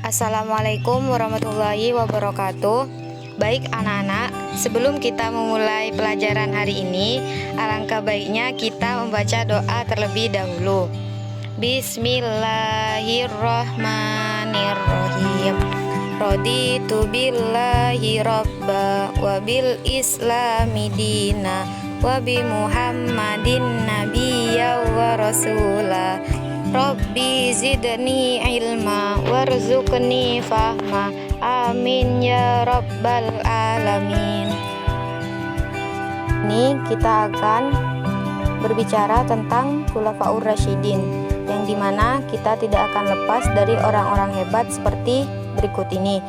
Assalamualaikum warahmatullahi wabarakatuh. Baik anak-anak, sebelum kita memulai pelajaran hari ini, alangkah baiknya kita membaca doa terlebih dahulu. Bismillahirrahmanirrahim. Raditu billahi robba wa bil islami dina wa bi muhammadin nabiyya wa rasula. Rabbi zidni ilma warzuqni fahma. Amin ya rabbal alamin. Ini kita akan berbicara tentang Khulafaur Rasyidin, yang dimana kita tidak akan lepas dari orang-orang hebat seperti berikut ini.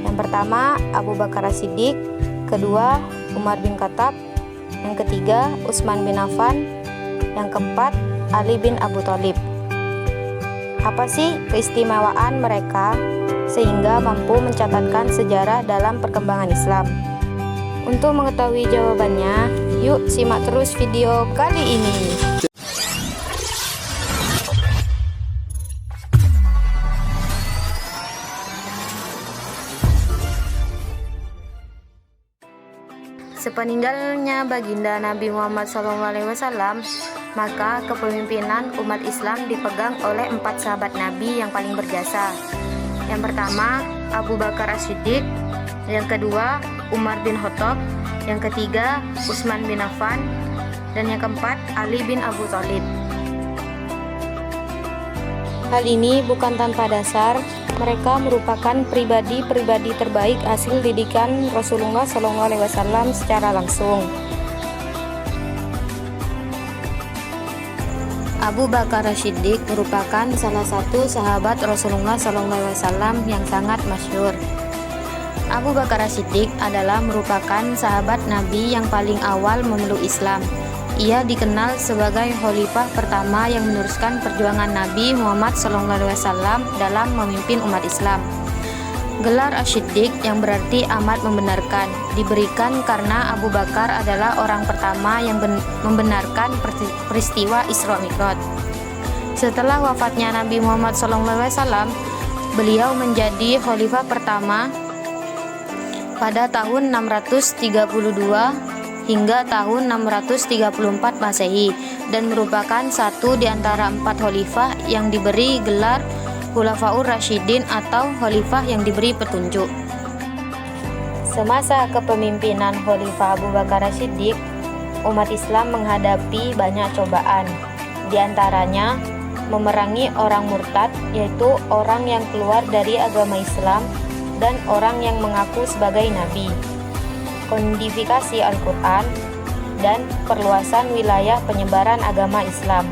Yang pertama Abu Bakar As-Siddiq, kedua Umar bin Khattab, yang ketiga Utsman bin Affan, yang keempat Ali bin Abu Thalib. Apa sih keistimewaan mereka sehingga mampu mencatatkan sejarah dalam perkembangan Islam? Untuk mengetahui jawabannya, yuk simak terus video kali ini. Sepeninggalnya baginda Nabi Muhammad SAW, maka kepemimpinan umat Islam dipegang oleh 4 sahabat Nabi yang paling berjasa. Yang pertama Abu Bakar As-Siddiq, yang kedua Umar bin Khattab, yang ketiga Utsman bin Affan, dan yang keempat Ali bin Abu Thalib. Hal ini bukan tanpa dasar, mereka merupakan pribadi-pribadi terbaik hasil didikan Rasulullah SAW secara langsung. Abu Bakar As-Siddiq merupakan salah satu sahabat Rasulullah SAW yang sangat masyhur. Abu Bakar As-Siddiq adalah merupakan sahabat Nabi yang paling awal memeluk Islam. Ia dikenal sebagai khalifah pertama yang meneruskan perjuangan Nabi Muhammad SAW dalam memimpin umat Islam. Gelar As-Siddiq yang berarti amat membenarkan diberikan karena Abu Bakar adalah orang pertama yang membenarkan peristiwa Isra Mi'raj. Setelah wafatnya Nabi Muhammad SAW, beliau menjadi khalifah pertama pada tahun 632 hingga tahun 634 Masehi dan merupakan satu di antara 4 khalifah yang diberi gelar Khulafaur Rasyidin atau khalifah yang diberi petunjuk. Semasa kepemimpinan Khalifah Abu Bakar As-Siddiq, umat Islam menghadapi banyak cobaan, di antaranya memerangi orang murtad, yaitu orang yang keluar dari agama Islam dan orang yang mengaku sebagai nabi, kodifikasi Al-Quran, dan perluasan wilayah penyebaran agama Islam.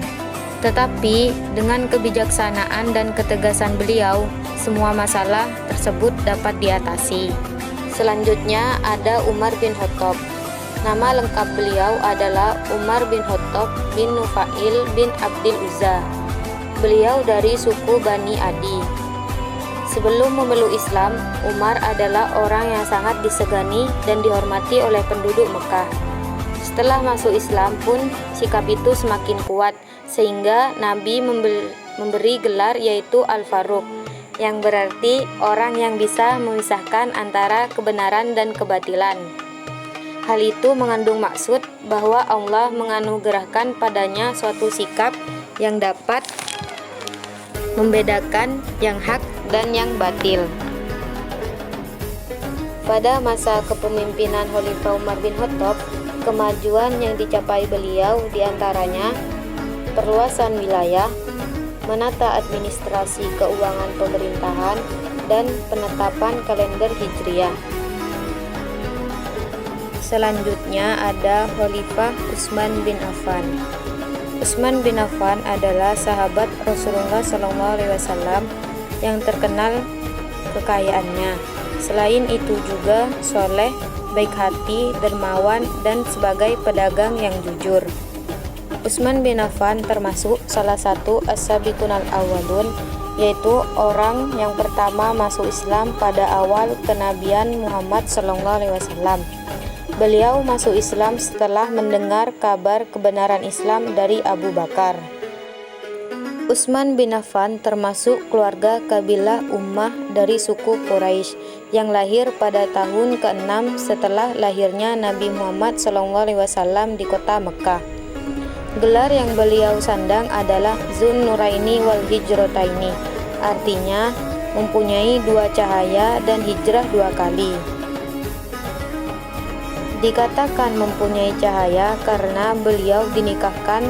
Tetapi dengan kebijaksanaan dan ketegasan beliau, semua masalah tersebut dapat diatasi. Selanjutnya ada Umar bin Khattab. Nama lengkap beliau adalah Umar bin Khattab bin Nufail bin Abdul Uzza. Beliau dari suku Bani Adi. Sebelum memeluk Islam, Umar adalah orang yang sangat disegani dan dihormati oleh penduduk Mekah. Setelah masuk Islam pun sikap itu semakin kuat, sehingga Nabi memberi gelar yaitu Al-Faruq, yang berarti orang yang bisa memisahkan antara kebenaran dan kebatilan. Hal itu mengandung maksud bahwa Allah menganugerahkan padanya suatu sikap yang dapat membedakan yang hak dan yang batil. Pada masa kepemimpinan Khalifah Umar bin Khattab, kemajuan yang dicapai beliau diantaranya perluasan wilayah, menata administrasi keuangan pemerintahan, dan penetapan kalender Hijriah. Selanjutnya ada Khalifah Utsman bin Affan. Utsman bin Affan adalah sahabat Rasulullah SAW yang terkenal kekayaannya. Selain itu juga soleh, baik hati, dermawan, dan sebagai pedagang yang jujur. Utsman bin Affan termasuk salah satu as-sabiqunal awwalun, yaitu orang yang pertama masuk Islam pada awal kenabian Muhammad SAW. Beliau masuk Islam setelah mendengar kabar kebenaran Islam dari Abu Bakar. Utsman bin Affan termasuk keluarga kabilah Ummah dari suku Quraisy yang lahir pada tahun ke-6 setelah lahirnya Nabi Muhammad SAW di kota Mekah. Gelar yang beliau sandang adalah Dzun Nuraini wal Hijrotaini, artinya mempunyai dua cahaya dan hijrah dua kali. Dikatakan mempunyai cahaya karena beliau dinikahkan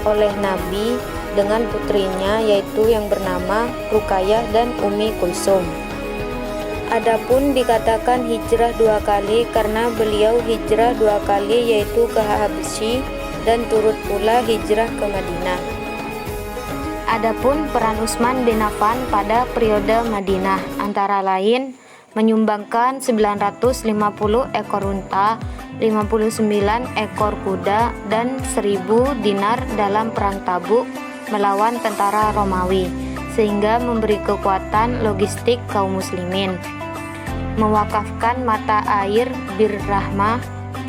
oleh Nabi dengan putrinya, yaitu yang bernama Ruqayyah dan Ummi Kulsum. Adapun dikatakan hijrah dua kali karena beliau hijrah dua kali, yaitu ke Habsyi dan turut pula hijrah ke Madinah. Adapun peran Utsman bin Affan pada periode Madinah antara lain menyumbangkan 950 ekor unta, 59 ekor kuda, dan 1000 dinar dalam perang Tabuk melawan tentara Romawi, sehingga memberi kekuatan logistik kaum muslimin. Mewakafkan mata air Bir Rahmah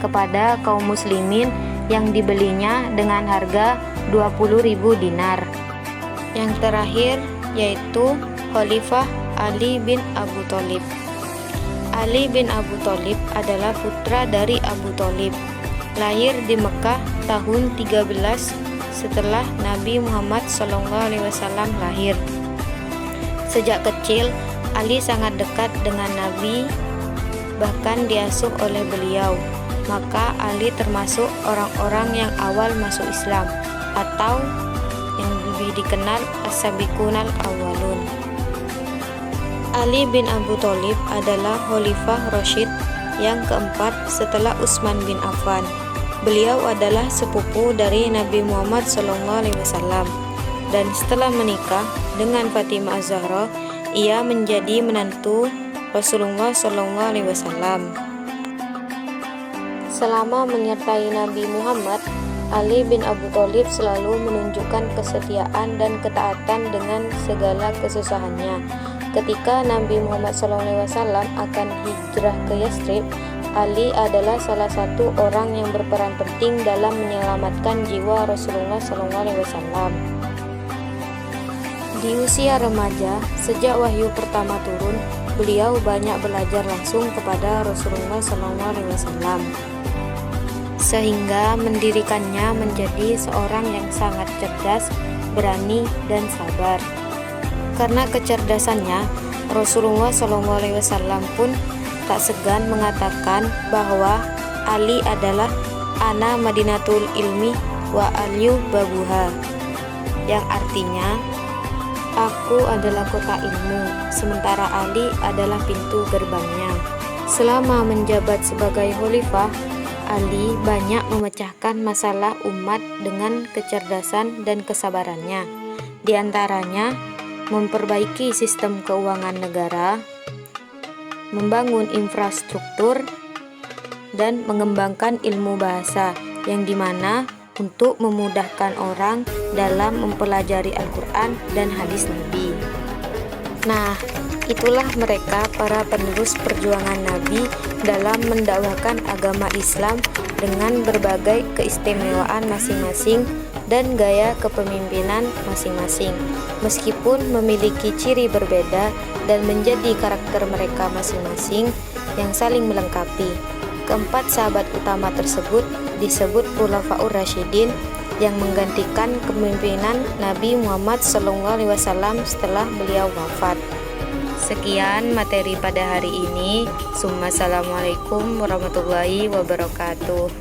kepada kaum muslimin yang dibelinya dengan harga 20.000 dinar. Yang terakhir yaitu Khalifah Ali bin Abu Thalib. Ali bin Abu Thalib adalah putra dari Abu Thalib. Lahir di Mekah tahun 13 setelah Nabi Muhammad SAW lahir. Sejak kecil, Ali sangat dekat dengan Nabi, bahkan diasuh oleh beliau. Maka Ali termasuk orang-orang yang awal masuk Islam, atau yang lebih dikenal as-sabiqunal awwalun. Ali bin Abu Thalib adalah Khalifah Rasyid yang keempat setelah Utsman bin Affan. Beliau adalah sepupu dari Nabi Muhammad SAW, dan setelah menikah dengan Fatimah Az-Zahra, ia menjadi menantu Rasulullah SAW. Selama menyertai Nabi Muhammad, Ali bin Abu Thalib selalu menunjukkan kesetiaan dan ketaatan dengan segala kesusahannya. Ketika Nabi Muhammad SAW akan hijrah ke Yathrib, Ali adalah salah satu orang yang berperan penting dalam menyelamatkan jiwa Rasulullah SAW. Di usia remaja, sejak wahyu pertama turun, beliau banyak belajar langsung kepada Rasulullah SAW, sehingga mendirikannya menjadi seorang yang sangat cerdas, berani, dan sabar. Karena kecerdasannya, Rasulullah SAW pun tak segan mengatakan bahwa Ali adalah ana Madinatul Ilmi wa Aliyu babuha, yang artinya aku adalah kota ilmu, sementara Ali adalah pintu gerbangnya. Selama menjabat sebagai khalifah, Ali banyak memecahkan masalah umat dengan kecerdasan dan kesabarannya. Di antaranya memperbaiki sistem keuangan negara, membangun infrastruktur, dan mengembangkan ilmu bahasa, yang dimana untuk memudahkan orang dalam mempelajari Al-Quran dan hadis Nabi. Nah, itulah mereka para penerus perjuangan Nabi dalam mendakwahkan agama Islam dengan berbagai keistimewaan masing-masing dan gaya kepemimpinan masing-masing, meskipun memiliki ciri berbeda dan menjadi karakter mereka masing-masing yang saling melengkapi. Keempat sahabat utama tersebut disebut Khulafaur Rasyidin yang menggantikan kepemimpinan Nabi Muhammad SAW setelah beliau wafat. Sekian materi pada hari ini. Assalamualaikum warahmatullahi wabarakatuh.